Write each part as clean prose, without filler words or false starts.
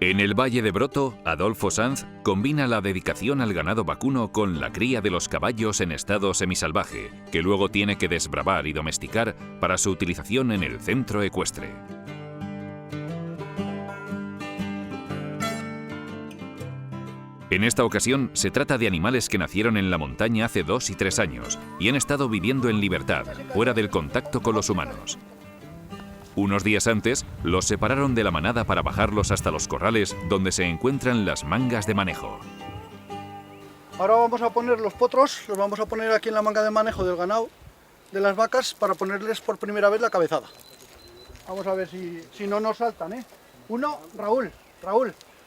En el Valle de Broto, Adolfo Sanz combina la dedicación al ganado vacuno con la cría de los caballos en estado semisalvaje, que luego tiene que desbravar y domesticar para su utilización en el centro ecuestre. En esta ocasión se trata de animales que nacieron en la montaña hace 2 y 3 años y han estado viviendo en libertad, fuera del contacto con los humanos. Unos días antes, los separaron de la manada para bajarlos hasta los corrales donde se encuentran las mangas de manejo. Ahora vamos a poner los potros, los vamos a poner aquí en la manga de manejo del ganado, de las vacas, para ponerles por primera vez la cabezada. Vamos a ver si no nos saltan, ¿eh? Uno, Raúl,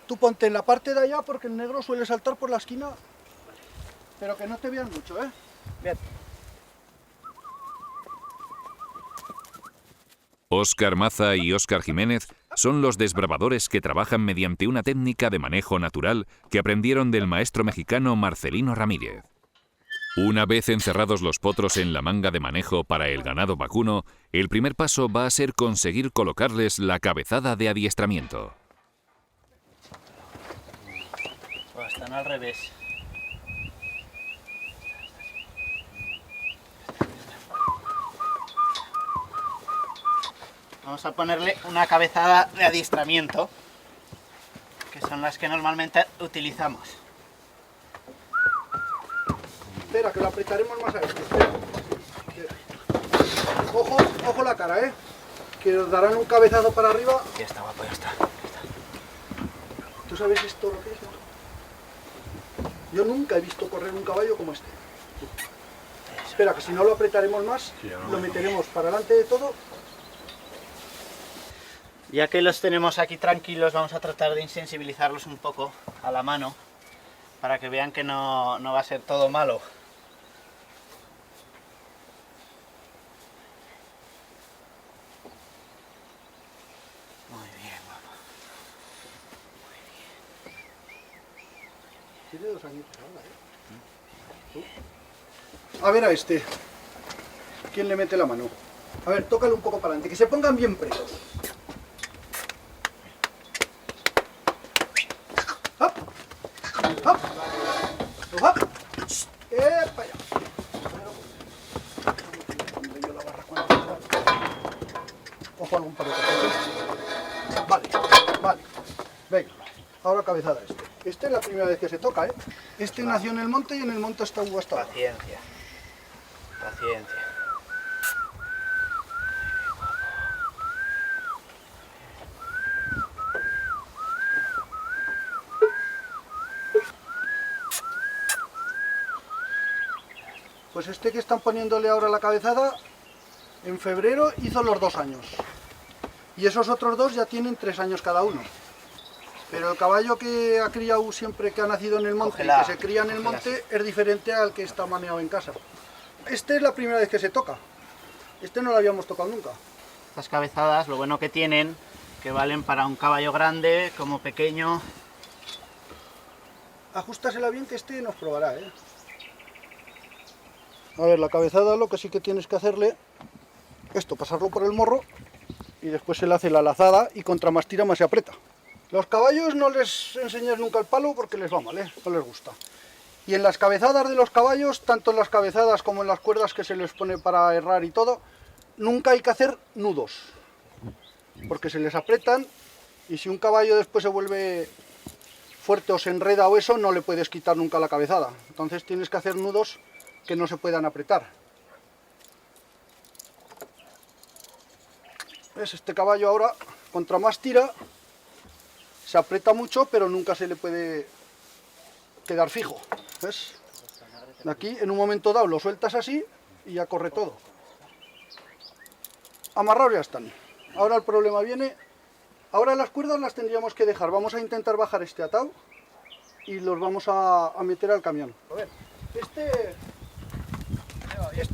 tú ponte en la parte de allá porque el negro suele saltar por la esquina, pero que no te vean mucho, ¿eh? Bien. Óscar Maza y Óscar Jiménez son los desbravadores que trabajan mediante una técnica de manejo natural que aprendieron del maestro mexicano Marcelino Ramírez. Una vez encerrados los potros en la manga de manejo para el ganado vacuno, el primer paso va a ser conseguir colocarles la cabezada de adiestramiento. Pues están al revés. Vamos a ponerle una cabezada de adiestramiento, que son las que normalmente utilizamos. Espera, que lo apretaremos más a este. Espera. Ojo la cara, ¿eh? Que os darán un cabezazo para arriba. Ya está, guapo, ya está. ¿Tú sabes esto lo que es, no? Yo nunca he visto correr un caballo como este. Espera, que si no lo apretaremos más, lo meteremos para adelante de todo. Ya que los tenemos aquí tranquilos, vamos a tratar de insensibilizarlos un poco a la mano para que vean que no va a ser todo malo. Muy bien, guapo. Tiene 2 añitos ahora, ¿eh? A ver a este. ¿Quién le mete la mano? A ver, tócale un poco para adelante, que se pongan bien presos. Ojo algún palo. Vale. Venga, ahora cabezada este. Este es la primera vez que se toca, ¿eh? Este nació en el monte y en el monte está hasta ahora. Paciencia. Pues este que están poniéndole ahora la cabezada, en febrero hizo los 2 años. Y esos otros 2 ya tienen 3 años cada uno. Pero el caballo que ha criado siempre, que ha nacido en el monte y que se cría en el monte, es diferente al que está maneado en casa. Este es la primera vez que se toca. Este no lo habíamos tocado nunca. Estas cabezadas, lo bueno que tienen, que valen para un caballo grande como pequeño. Ajustasela bien, que este nos probará, ¿eh? A ver, la cabezada lo que sí que tienes que hacerle, esto, pasarlo por el morro y después se le hace la lazada y contra más tira más se aprieta. Los caballos no les enseñes nunca el palo porque les va mal, ¿eh? No les gusta. Y en las cabezadas de los caballos, tanto en las cabezadas como en las cuerdas que se les pone para herrar y todo, nunca hay que hacer nudos, porque se les aprietan y si un caballo después se vuelve fuerte o se enreda o eso, no le puedes quitar nunca la cabezada. Entonces tienes que hacer nudos que no se puedan apretar. ¿Ves? Este caballo ahora, contra más tira, se aprieta mucho, pero nunca se le puede quedar fijo. ¿Ves? Aquí, en un momento dado, lo sueltas así y ya corre todo. Amarrados ya están. Ahora el problema viene. Ahora las cuerdas las tendríamos que dejar. Vamos a intentar bajar este atado y los vamos a meter al camión. A ver, este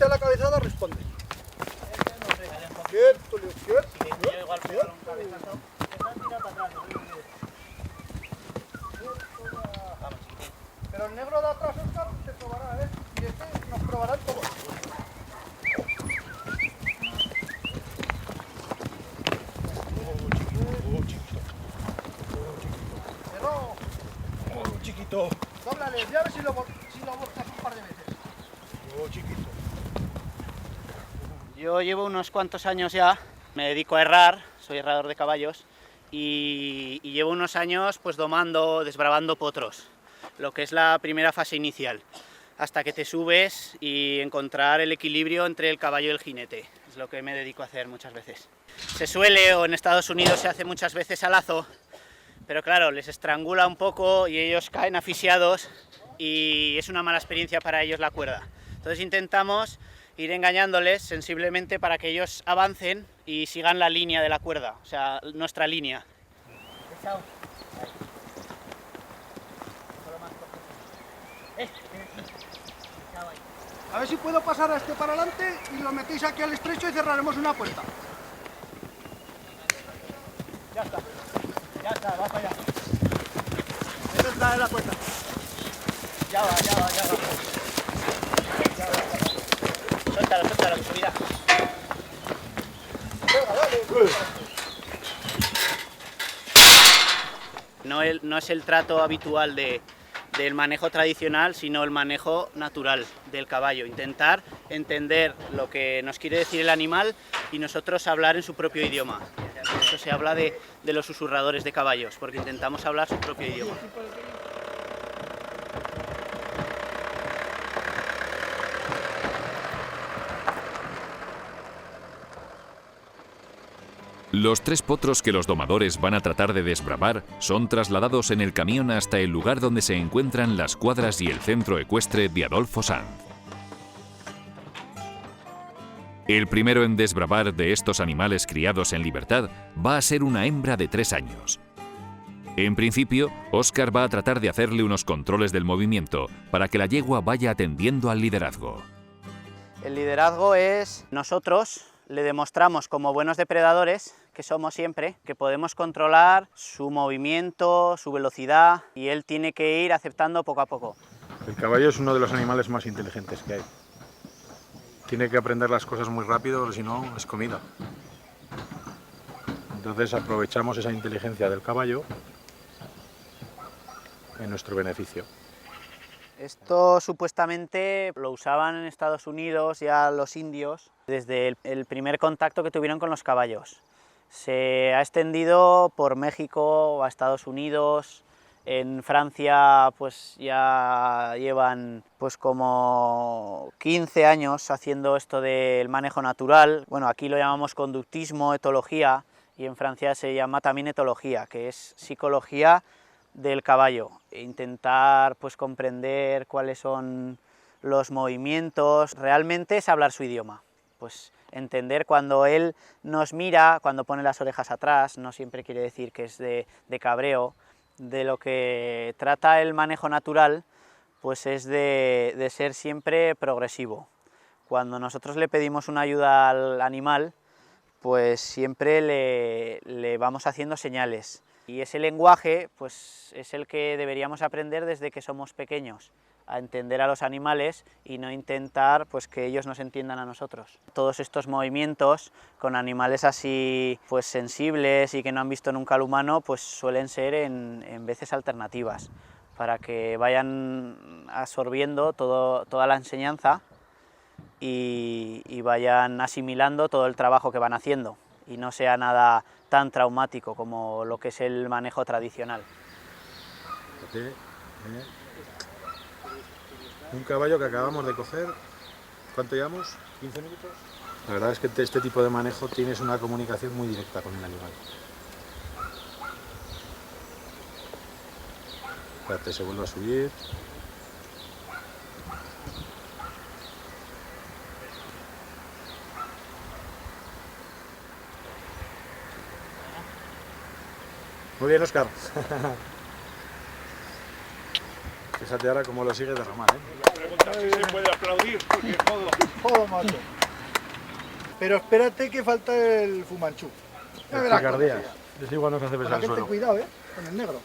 a la cabezada responde. Quieto, pero el negro de atrás, Óscar, te probará, ¿eh? Y este nos probará el todo. chiquito. Dóblale, ya a ver si lo borzas un par de veces. Oh, chiquito. Yo llevo unos cuantos años ya, me dedico a herrar, soy herrador de caballos y llevo unos años pues domando, desbravando potros, lo que es la primera fase inicial, hasta que te subes y encontrar el equilibrio entre el caballo y el jinete, es lo que me dedico a hacer muchas veces. Se suele, o en Estados Unidos se hace muchas veces a lazo, pero claro, les estrangula un poco y ellos caen asfixiados y es una mala experiencia para ellos la cuerda. Entonces intentamos ir engañándoles sensiblemente para que ellos avancen y sigan la línea de la cuerda, o sea, nuestra línea. A ver si puedo pasar a este para adelante y lo metéis aquí al estrecho y cerraremos una puerta. Ya está, va para allá. Esa es la puerta. Ya va. Suéltalo, que subirá. No es el trato habitual del manejo tradicional, sino el manejo natural del caballo. Intentar entender lo que nos quiere decir el animal y nosotros hablar en su propio idioma. Por eso se habla de los susurradores de caballos, porque intentamos hablar su propio idioma. Los 3 potros que los domadores van a tratar de desbravar son trasladados en el camión hasta el lugar donde se encuentran las cuadras y el centro ecuestre de Adolfo Sanz. El primero en desbravar de estos animales criados en libertad va a ser una hembra de 3 años. En principio, Óscar va a tratar de hacerle unos controles del movimiento para que la yegua vaya atendiendo al liderazgo. El liderazgo es nosotros le demostramos como buenos depredadores, que somos siempre, que podemos controlar su movimiento, su velocidad, y él tiene que ir aceptando poco a poco. El caballo es uno de los animales más inteligentes que hay. Tiene que aprender las cosas muy rápido, si no es comida. Entonces aprovechamos esa inteligencia del caballo en nuestro beneficio. Esto supuestamente lo usaban en Estados Unidos ya los indios desde el primer contacto que tuvieron con los caballos. Se ha extendido por México a Estados Unidos, en Francia pues ya llevan pues como 15 años haciendo esto del manejo natural. Bueno, aquí lo llamamos conductismo, etología, y en Francia se llama también etología, que es psicología del caballo, intentar pues comprender cuáles son los movimientos, realmente es hablar su idioma, pues entender cuando él nos mira, cuando pone las orejas atrás, no siempre quiere decir que es de cabreo. De lo que trata el manejo natural, pues es de ser siempre progresivo. Cuando nosotros le pedimos una ayuda al animal, pues siempre le vamos haciendo señales. Y ese lenguaje pues, es el que deberíamos aprender desde que somos pequeños, a entender a los animales y no intentar pues, que ellos nos entiendan a nosotros. Todos estos movimientos con animales así pues, sensibles y que no han visto nunca al humano pues, suelen ser en veces alternativas, para que vayan absorbiendo toda la enseñanza y vayan asimilando todo el trabajo que van haciendo y no sea nada tan traumático como lo que es el manejo tradicional. Un caballo que acabamos de coger, ¿cuánto llevamos? ¿15 minutos? La verdad es que este tipo de manejo tienes una comunicación muy directa con el animal. Espérate, se vuelve a subir. Muy bien, Óscar. Fíjate ahora cómo lo sigue de ramar, ¿eh? Pregunta si se puede aplaudir, porque Joder, macho. Pero espérate que falta el fumanchú. Ya verás cómo Picardías. siga. Es igual nos hace Con besar la el gente, suelo. cuidado, con el negro.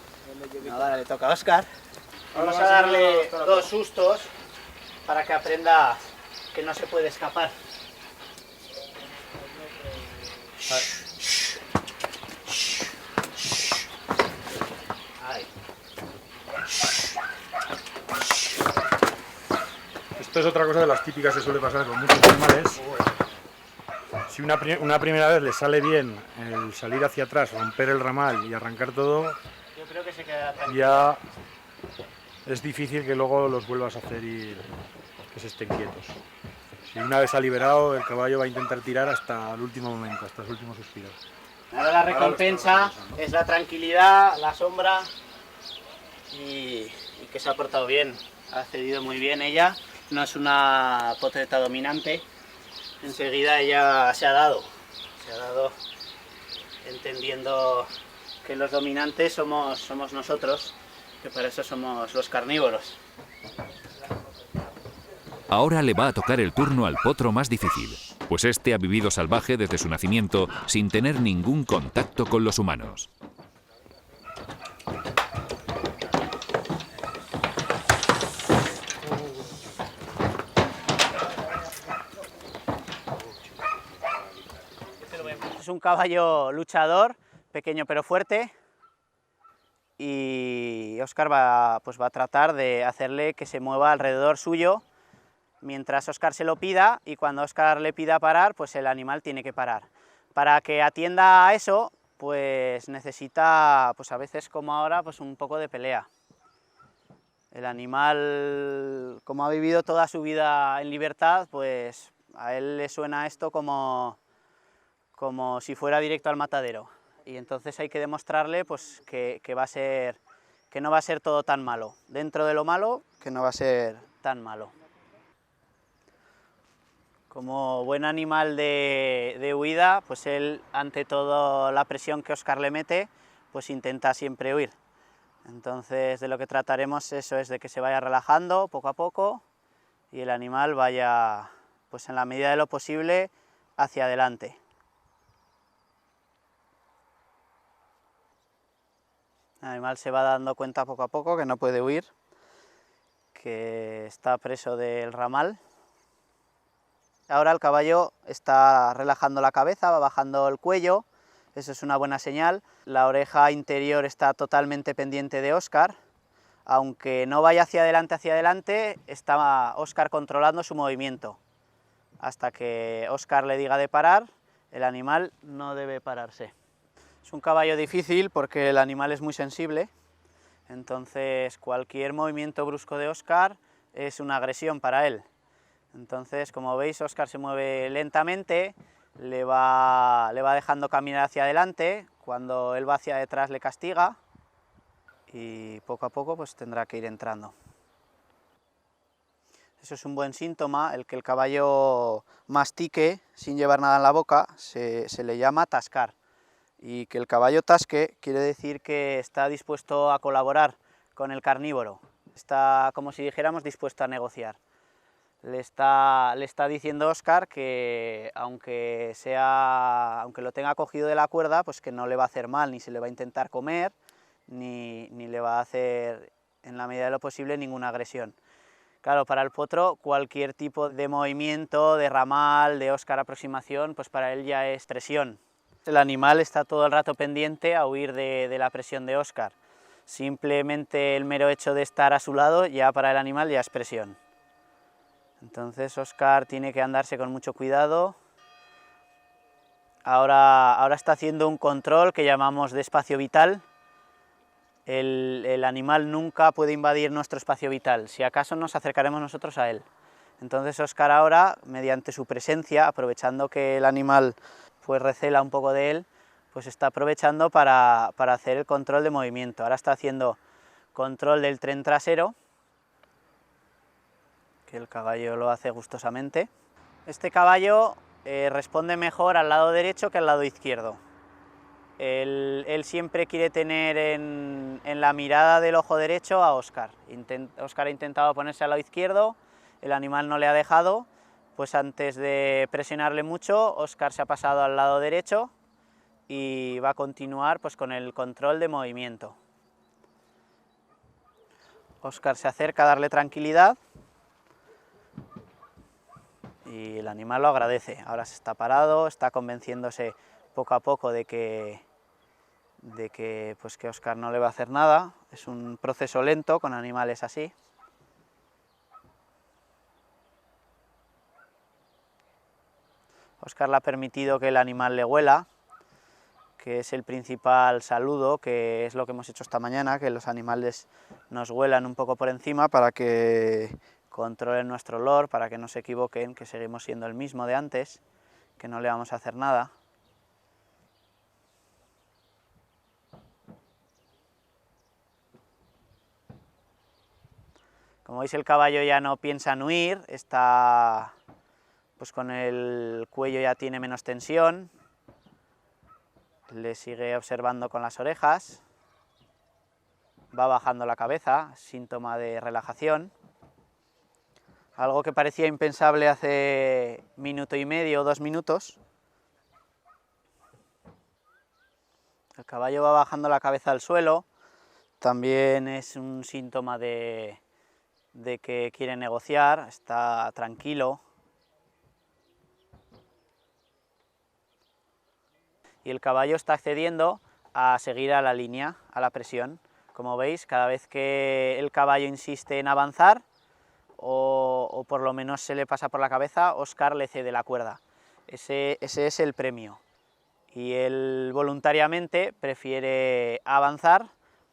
Ahora le toca a Óscar. Vamos a darle 2 sustos para que aprenda que no se puede escapar. Ahí. Esto es otra cosa de las típicas que suele pasar con muchos animales. Si una primera vez les sale bien el salir hacia atrás, romper el ramal y arrancar todo, Yo creo que se quedará tranquilo. ya es difícil que luego los vuelvas a hacer y que se estén quietos. Si una vez ha liberado, el caballo va a intentar tirar hasta el último momento, hasta su último suspiro. Ahora la recompensa es la tranquilidad, la sombra y que se ha portado bien. Ha cedido muy bien ella, no es una potreta dominante. Enseguida ella se ha dado entendiendo que los dominantes somos nosotros, que para eso somos los carnívoros. Ahora le va a tocar el turno al potro más difícil, pues este ha vivido salvaje desde su nacimiento sin tener ningún contacto con los humanos. Es un caballo luchador, pequeño pero fuerte, y Óscar va a tratar de hacerle que se mueva alrededor suyo mientras Óscar se lo pida, y cuando Óscar le pida parar, pues el animal tiene que parar. Para que atienda a eso, pues necesita, pues a veces como ahora, pues un poco de pelea. El animal, como ha vivido toda su vida en libertad, pues a él le suena esto como si fuera directo al matadero. Y entonces hay que demostrarle pues, que no va a ser todo tan malo. Dentro de lo malo, que no va a ser tan malo. Como buen animal de huida, pues él, ante toda la presión que Óscar le mete, pues intenta siempre huir. Entonces de lo que trataremos eso es de que se vaya relajando poco a poco y el animal vaya, pues en la medida de lo posible, hacia adelante. El animal se va dando cuenta poco a poco que no puede huir, que está preso del ramal. Ahora el caballo está relajando la cabeza, va bajando el cuello, eso es una buena señal. La oreja interior está totalmente pendiente de Óscar. Aunque no vaya hacia adelante, está Óscar controlando su movimiento. Hasta que Óscar le diga de parar, el animal no debe pararse. Es un caballo difícil porque el animal es muy sensible, entonces cualquier movimiento brusco de Óscar es una agresión para él. Entonces, como veis, Óscar se mueve lentamente, le va dejando caminar hacia adelante, cuando él va hacia detrás le castiga y poco a poco pues tendrá que ir entrando. Eso es un buen síntoma, el que el caballo mastique sin llevar nada en la boca, se le llama tascar. Y que el caballo tasque quiere decir que está dispuesto a colaborar con el carnívoro, está como si dijéramos dispuesto a negociar. Le está diciendo Óscar que aunque lo tenga cogido de la cuerda, pues que no le va a hacer mal, ni se le va a intentar comer, ni le va a hacer, en la medida de lo posible, ninguna agresión. Claro, para el potro cualquier tipo de movimiento, de ramal, de Óscar aproximación, pues para él ya es presión. El animal está todo el rato pendiente a huir de la presión de Óscar. Simplemente el mero hecho de estar a su lado ya para el animal ya es presión. Entonces Óscar tiene que andarse con mucho cuidado. Ahora está haciendo un control que llamamos de espacio vital. El animal nunca puede invadir nuestro espacio vital, si acaso nos acercaremos nosotros a él. Entonces Óscar ahora, mediante su presencia, aprovechando que el animal pues recela un poco de él, pues está aprovechando para hacer el control de movimiento. Ahora está haciendo control del tren trasero, que el caballo lo hace gustosamente. Este caballo responde mejor al lado derecho que al lado izquierdo. Él siempre quiere tener en la mirada del ojo derecho a Óscar. Óscar ha intentado ponerse al lado izquierdo, el animal no le ha dejado, pues antes de presionarle mucho, Óscar se ha pasado al lado derecho y va a continuar pues con el control de movimiento. Óscar se acerca a darle tranquilidad y el animal lo agradece. Ahora se está parado, está convenciéndose poco a poco de que Óscar no le va a hacer nada. Es un proceso lento con animales así. Óscar le ha permitido que el animal le huela, que es el principal saludo, que es lo que hemos hecho esta mañana, que los animales nos huelan un poco por encima para que controlen nuestro olor, para que no se equivoquen, que seguimos siendo el mismo de antes, que no le vamos a hacer nada. Como veis, el caballo ya no piensa en huir, está pues con el cuello ya tiene menos tensión, le sigue observando con las orejas, va bajando la cabeza, síntoma de relajación. Algo que parecía impensable hace minuto y medio o 2 minutos. El caballo va bajando la cabeza al suelo, también es un síntoma de que quiere negociar, está tranquilo. Y el caballo está accediendo a seguir a la línea, a la presión. Como veis, cada vez que el caballo insiste en avanzar, o por lo menos se le pasa por la cabeza, Óscar le cede la cuerda. Ese es el premio. Y él voluntariamente prefiere avanzar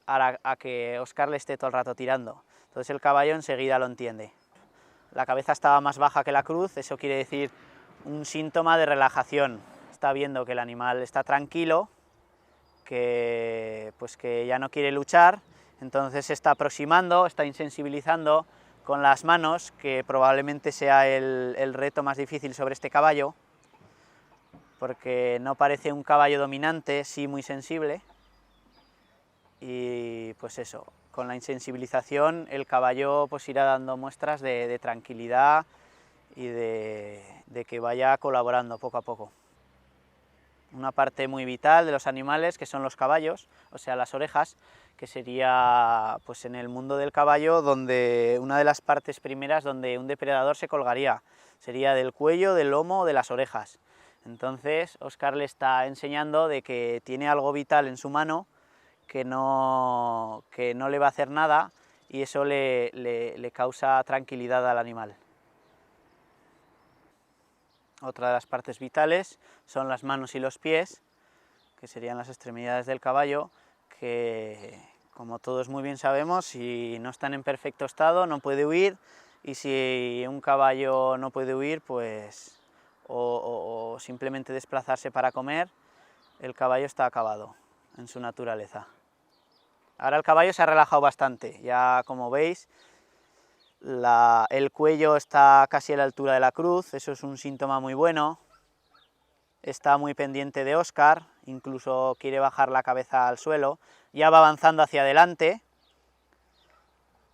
a que Óscar le esté todo el rato tirando. Entonces el caballo enseguida lo entiende. La cabeza estaba más baja que la cruz, eso quiere decir un síntoma de relajación. Está viendo que el animal está tranquilo, que ya no quiere luchar, entonces se está aproximando, está insensibilizando con las manos, que probablemente sea el reto más difícil sobre este caballo, porque no parece un caballo dominante, sí muy sensible, y pues eso, con la insensibilización el caballo pues irá dando muestras de tranquilidad y de que vaya colaborando poco a poco. Una parte muy vital de los animales, que son los caballos, o sea, las orejas, que sería pues en el mundo del caballo donde una de las partes primeras donde un depredador se colgaría, sería del cuello, del lomo o de las orejas. Entonces Óscar le está enseñando de que tiene algo vital en su mano que no le va a hacer nada, y eso le causa tranquilidad al animal. Otra de las partes vitales son las manos y los pies, que serían las extremidades del caballo, que como todos muy bien sabemos, si no están en perfecto estado no puede huir, y si un caballo no puede huir, pues o simplemente desplazarse para comer, el caballo está acabado en su naturaleza. Ahora el caballo se ha relajado bastante, ya como veis, el cuello está casi a la altura de la cruz, eso es un síntoma muy bueno. Está muy pendiente de Óscar, incluso quiere bajar la cabeza al suelo, ya va avanzando hacia adelante,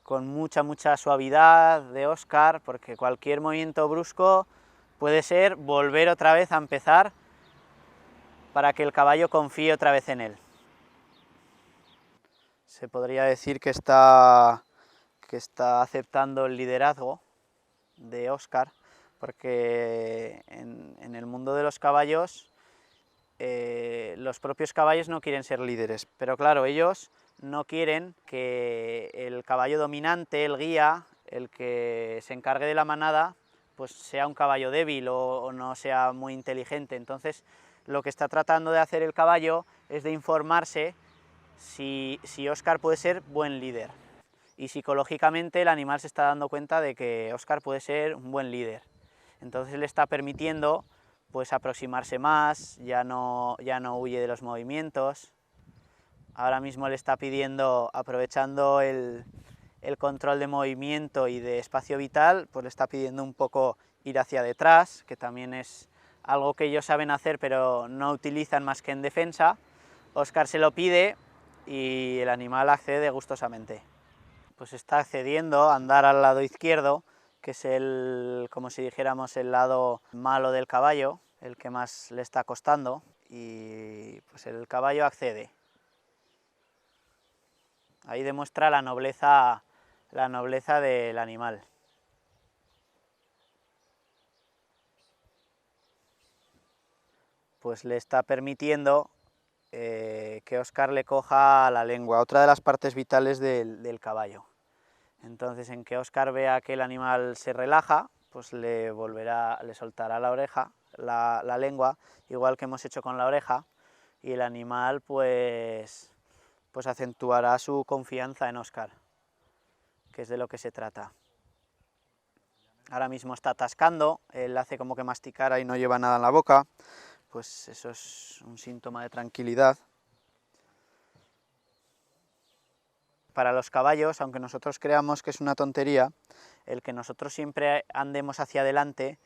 con mucha suavidad de Óscar, porque cualquier movimiento brusco puede ser volver otra vez a empezar para que el caballo confíe otra vez en él. Se podría decir que está aceptando el liderazgo de Óscar, porque en el mundo de los caballos, los propios caballos no quieren ser líderes, pero claro, ellos no quieren que el caballo dominante, el guía, el que se encargue de la manada, pues sea un caballo débil o no sea muy inteligente. Entonces lo que está tratando de hacer el caballo es de informarse si Óscar puede ser buen líder. Y psicológicamente el animal se está dando cuenta de que Óscar puede ser un buen líder. Entonces le está permitiendo pues aproximarse más, ya no huye de los movimientos. Ahora mismo le está pidiendo, aprovechando el control de movimiento y de espacio vital, pues le está pidiendo un poco ir hacia detrás, que también es algo que ellos saben hacer pero no utilizan más que en defensa. Óscar se lo pide y el animal accede gustosamente. Pues está accediendo a andar al lado izquierdo, que es como si dijéramos, el lado malo del caballo, el que más le está costando, y pues el caballo accede. Ahí demuestra la nobleza del animal. Pues le está permitiendo que Óscar le coja la lengua, otra de las partes vitales del caballo. Entonces, en que Óscar vea que el animal se relaja, pues le soltará la oreja, la lengua, igual que hemos hecho con la oreja, y el animal pues acentuará su confianza en Óscar, que es de lo que se trata. Ahora mismo está atascando, él hace como que masticara y no lleva nada en la boca, pues eso es un síntoma de tranquilidad. Para los caballos, aunque nosotros creamos que es una tontería, el que nosotros siempre andemos hacia adelante,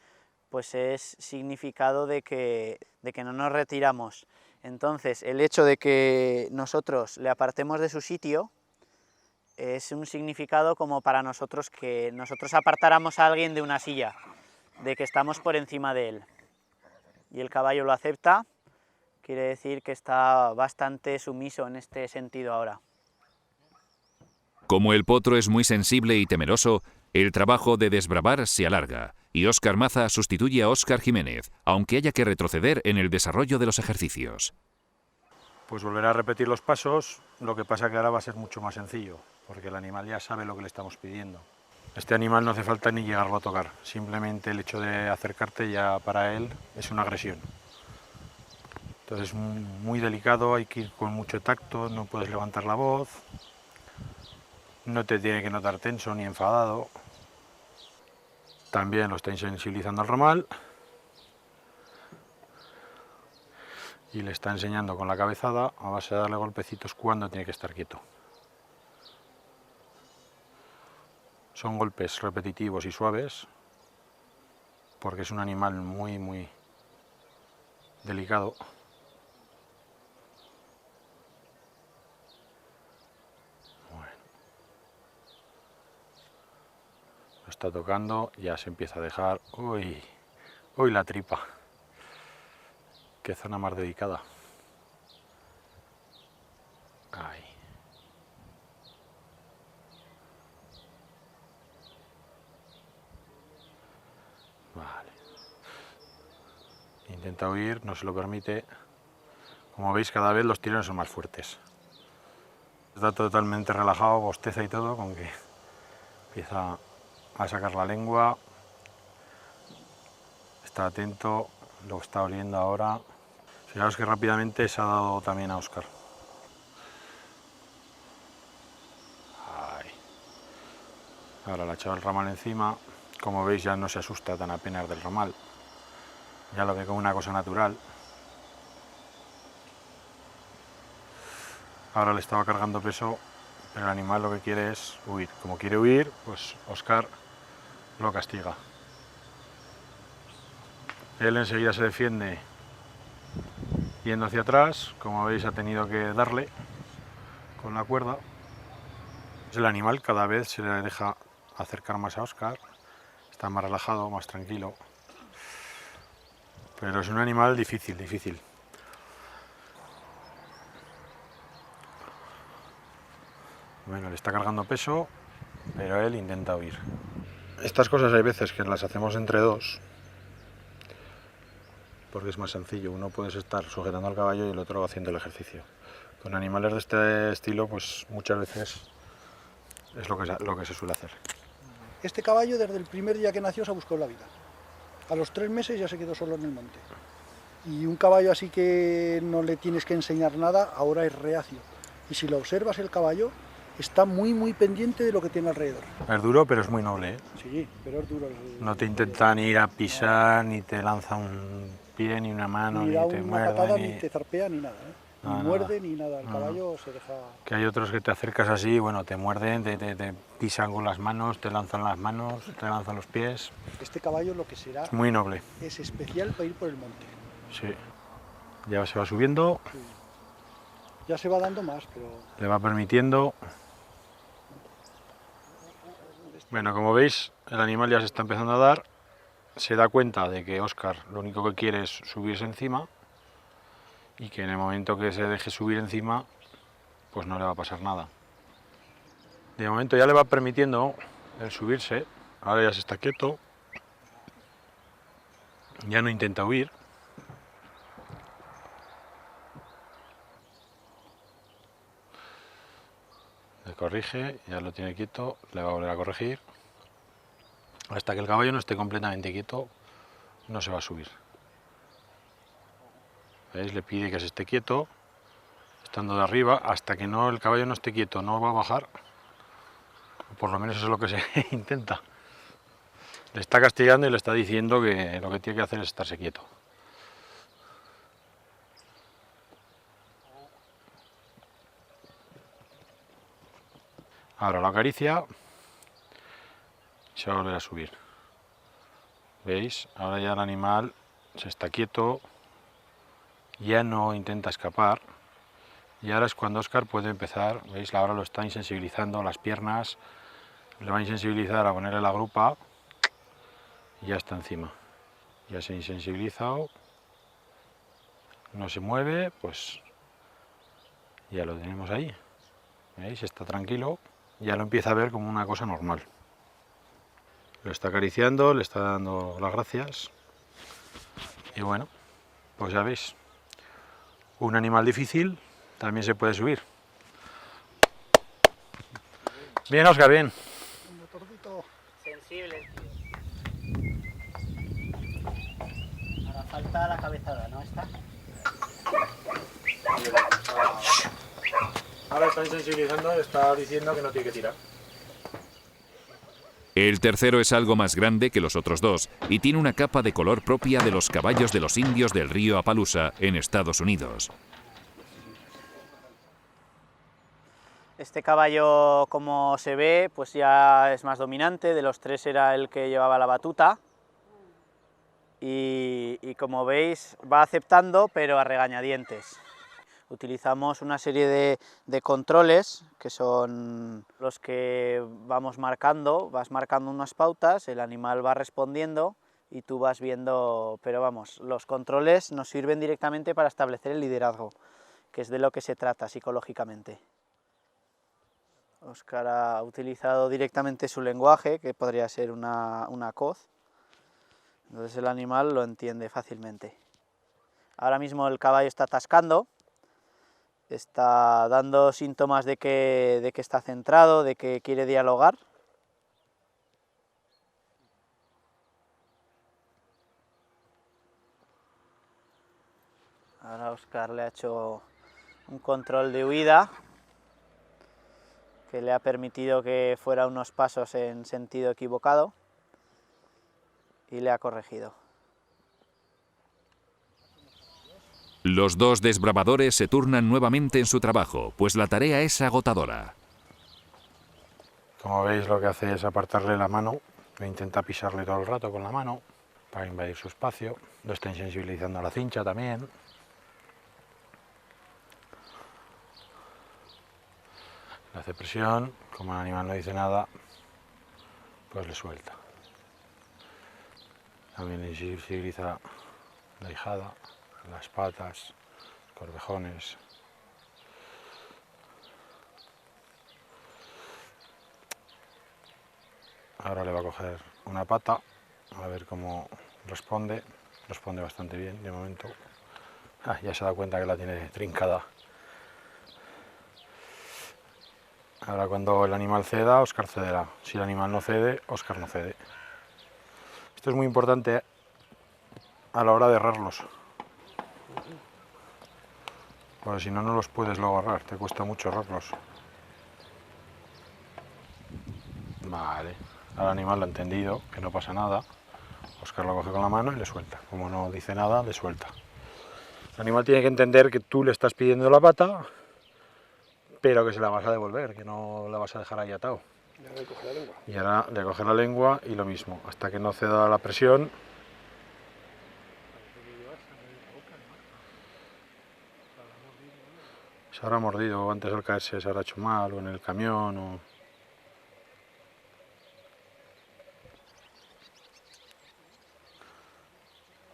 pues es significado de que no nos retiramos. Entonces, el hecho de que nosotros le apartemos de su sitio es un significado como para nosotros que nosotros apartáramos a alguien de una silla, de que estamos por encima de él. Y el caballo lo acepta, quiere decir que está bastante sumiso en este sentido ahora. Como el potro es muy sensible y temeroso, el trabajo de desbravar se alarga y Óscar Maza sustituye a Óscar Jiménez, aunque haya que retroceder en el desarrollo de los ejercicios. Pues volverá a repetir los pasos, lo que pasa que ahora va a ser mucho más sencillo, porque el animal ya sabe lo que le estamos pidiendo. Este animal no hace falta ni llegarlo a tocar, simplemente el hecho de acercarte ya para él es una agresión. Entonces es muy delicado, hay que ir con mucho tacto, no puedes levantar la voz, no te tiene que notar tenso ni enfadado. También lo está insensibilizando al ramal y le está enseñando con la cabezada a base de darle golpecitos cuando tiene que estar quieto. Son golpes repetitivos y suaves porque es un animal muy delicado. Bueno. Lo está tocando, ya se empieza a dejar. Uy, uy, la tripa. Qué zona más delicada. Ahí. Vale. Intenta huir, no se lo permite. Como veis, cada vez los tirones son más fuertes. Está totalmente relajado, bosteza y todo, con que empieza a sacar la lengua. Está atento, lo está oliendo ahora. Fijaos que rápidamente se ha dado también a Óscar. Ahí. Ahora le ha echado el ramal encima. Como veis, ya no se asusta tan apenas del ramal. Ya lo ve como una cosa natural. Ahora le estaba cargando peso, pero el animal lo que quiere es huir. Como quiere huir, pues Óscar lo castiga. Él enseguida se defiende yendo hacia atrás. Como veis, ha tenido que darle con la cuerda. El animal cada vez se le deja acercar más a Óscar. Está más relajado, más tranquilo. Pero es un animal difícil. Bueno, le está cargando peso, pero él intenta huir. Estas cosas hay veces que las hacemos entre dos, porque es más sencillo. Uno puede estar sujetando al caballo y el otro haciendo el ejercicio. Con animales de este estilo, pues muchas veces es lo que se suele hacer. Este caballo desde el primer día que nació se ha buscado la vida. A los 3 meses ya se quedó solo en el monte. Y un caballo así que no le tienes que enseñar nada, ahora es reacio. Y si lo observas, el caballo está muy pendiente de lo que tiene alrededor. Es duro, pero es muy noble, ¿eh? Sí, pero es duro. No te intenta ni ir a pisar, ni te lanza un pie, ni una mano, Ni da te una muerde, patada, ni te zarpea, ni nada. Ni No, muerde, nada. ni nada. El caballo se deja... Que hay otros que te acercas así, bueno, te muerden, te pisan con las manos, te lanzan las manos, te lanzan los pies. Este caballo lo que será Es muy noble. es especial para ir por el monte. Sí. Ya se va subiendo, Sí. Ya se va dando más, pero... le va permitiendo. Bueno, como veis, el animal ya se está empezando a dar. Se da cuenta de que Óscar lo único que quiere es subirse encima y que en el momento que se deje subir encima, pues no le va a pasar nada. De momento ya le va permitiendo el subirse, ahora ya se está quieto, ya no intenta huir. Le corrige, ya lo tiene quieto, le va a volver a corregir. Hasta que el caballo no esté completamente quieto, no se va a subir. ¿Veis? Le pide que se esté quieto, estando de arriba, hasta que el caballo no esté quieto, no va a bajar. O por lo menos eso es lo que se intenta. Le está castigando y le está diciendo que lo que tiene que hacer es estarse quieto. Ahora lo acaricia y se va a volver a subir. ¿Veis? Ahora ya el animal se está quieto, ya no intenta escapar. Y ahora es cuando Óscar puede empezar, ¿veis? Ahora lo está insensibilizando las piernas, le va a insensibilizar a ponerle la grupa y ya está encima. Ya se ha insensibilizado, no se mueve, pues ya lo tenemos ahí. ¿Veis? Está tranquilo, ya lo empieza a ver como una cosa normal. Lo está acariciando, le está dando las gracias. Y bueno, pues ya veis, un animal difícil también se puede subir. Bien, Óscar, bien. Un motorcito. Sensible, tío. Ahora falta la cabezada, ¿no está? Ahora está insensibilizando, está diciendo que no tiene que tirar. El tercero es algo más grande que los otros dos y tiene una capa de color propia de los caballos de los indios del río Appaloosa en Estados Unidos. Este caballo, como se ve, pues ya es más dominante. De los tres era el que llevaba la batuta. Y como veis, va aceptando, pero a regañadientes. Utilizamos una serie de controles, que son los que vamos marcando. Vas marcando unas pautas, el animal va respondiendo y tú vas viendo... Pero vamos, los controles nos sirven directamente para establecer el liderazgo, que es de lo que se trata psicológicamente. Óscar ha utilizado directamente su lenguaje, que podría ser una coz. Entonces el animal lo entiende fácilmente. Ahora mismo el caballo está atascando, está dando síntomas de que está centrado, de que quiere dialogar. Ahora Óscar le ha hecho un control de huida, que le ha permitido que fuera unos pasos en sentido equivocado y le ha corregido. Los dos desbravadores se turnan nuevamente en su trabajo, pues la tarea es agotadora. Como veis, lo que hace es apartarle la mano, e intenta pisarle todo el rato con la mano para invadir su espacio. Lo está insensibilizando a la cincha también. Le hace presión, como el animal no dice nada, pues le suelta. También le insensibiliza la ijada, las patas, corvejones. Ahora le va a coger una pata, a ver cómo responde. Responde bastante bien de momento. Ya se da cuenta que la tiene trincada. Ahora cuando el animal ceda, Óscar cederá. Si el animal no cede, Óscar no cede. Esto es muy importante a la hora de herrarlos. Porque si no, no los puedes luego herrar, te cuesta mucho herrarlos. Vale, ahora el animal lo ha entendido, que no pasa nada. Óscar lo coge con la mano y le suelta. Como no dice nada, le suelta. El animal tiene que entender que tú le estás pidiendo la pata, pero que se la vas a devolver, que no la vas a dejar ahí atado. Y ahora le coge la lengua. Y ahora le coge la lengua y lo mismo, hasta que no ceda la presión. Se habrá mordido, o antes al caerse se habrá hecho mal, o en el camión, o...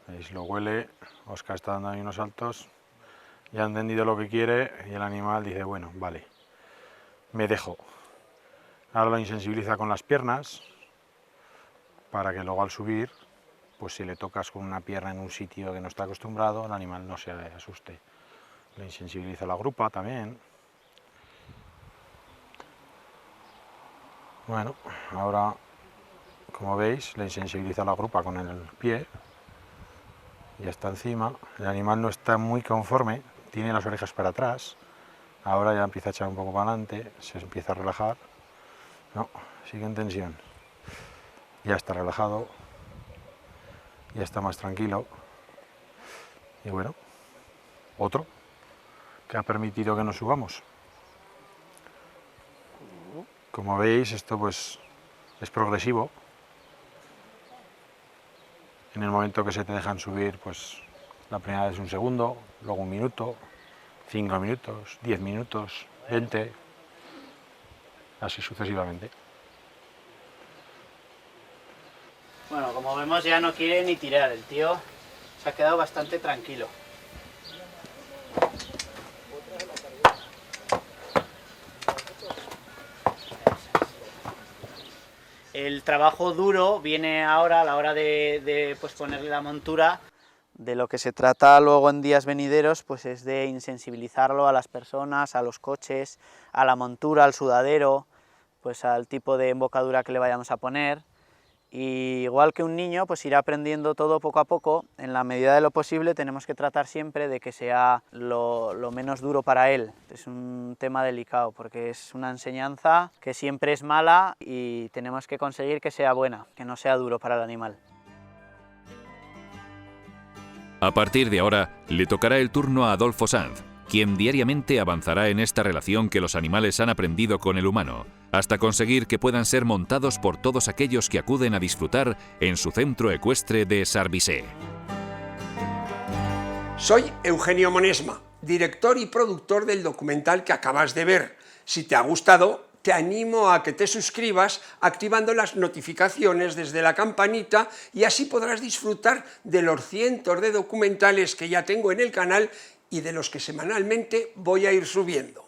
¿Veis? Lo huele, Óscar está dando ahí unos saltos, ya ha entendido lo que quiere y el animal dice, bueno, vale, me dejo. Ahora lo insensibiliza con las piernas, para que luego al subir, pues si le tocas con una pierna en un sitio que no está acostumbrado, el animal no se asuste. Le insensibiliza la grupa también. Bueno, ahora, como veis, le insensibiliza la grupa con el pie. Ya está encima, el animal no está muy conforme, tiene las orejas para atrás, ahora ya empieza a echar un poco para adelante, se empieza a relajar, no, sigue en tensión, ya está relajado, ya está más tranquilo, y bueno, otro que ha permitido que nos subamos. Como veis, esto pues es progresivo. En el momento que se te dejan subir, pues la primera vez 1 segundo, luego 1 minuto, 5 minutos, 10 minutos, 20, así sucesivamente. Bueno, como vemos ya no quiere ni tirar, el tío se ha quedado bastante tranquilo. El trabajo duro viene ahora a la hora de pues ponerle la montura. De lo que se trata luego en días venideros pues es de insensibilizarlo a las personas, a los coches, a la montura, al sudadero, pues al tipo de embocadura que le vayamos a poner. Y igual que un niño, pues irá aprendiendo todo poco a poco. En la medida de lo posible tenemos que tratar siempre de que sea lo menos duro para él. Es un tema delicado porque es una enseñanza que siempre es mala y tenemos que conseguir que sea buena, que no sea duro para el animal. A partir de ahora, le tocará el turno a Adolfo Sanz, quien diariamente avanzará en esta relación que los animales han aprendido con el humano, hasta conseguir que puedan ser montados por todos aquellos que acuden a disfrutar en su centro ecuestre de Sarbisé. Soy Eugenio Monesma, director y productor del documental que acabas de ver. Si te ha gustado, te animo a que te suscribas activando las notificaciones desde la campanita y así podrás disfrutar de los cientos de documentales que ya tengo en el canal y de los que semanalmente voy a ir subiendo.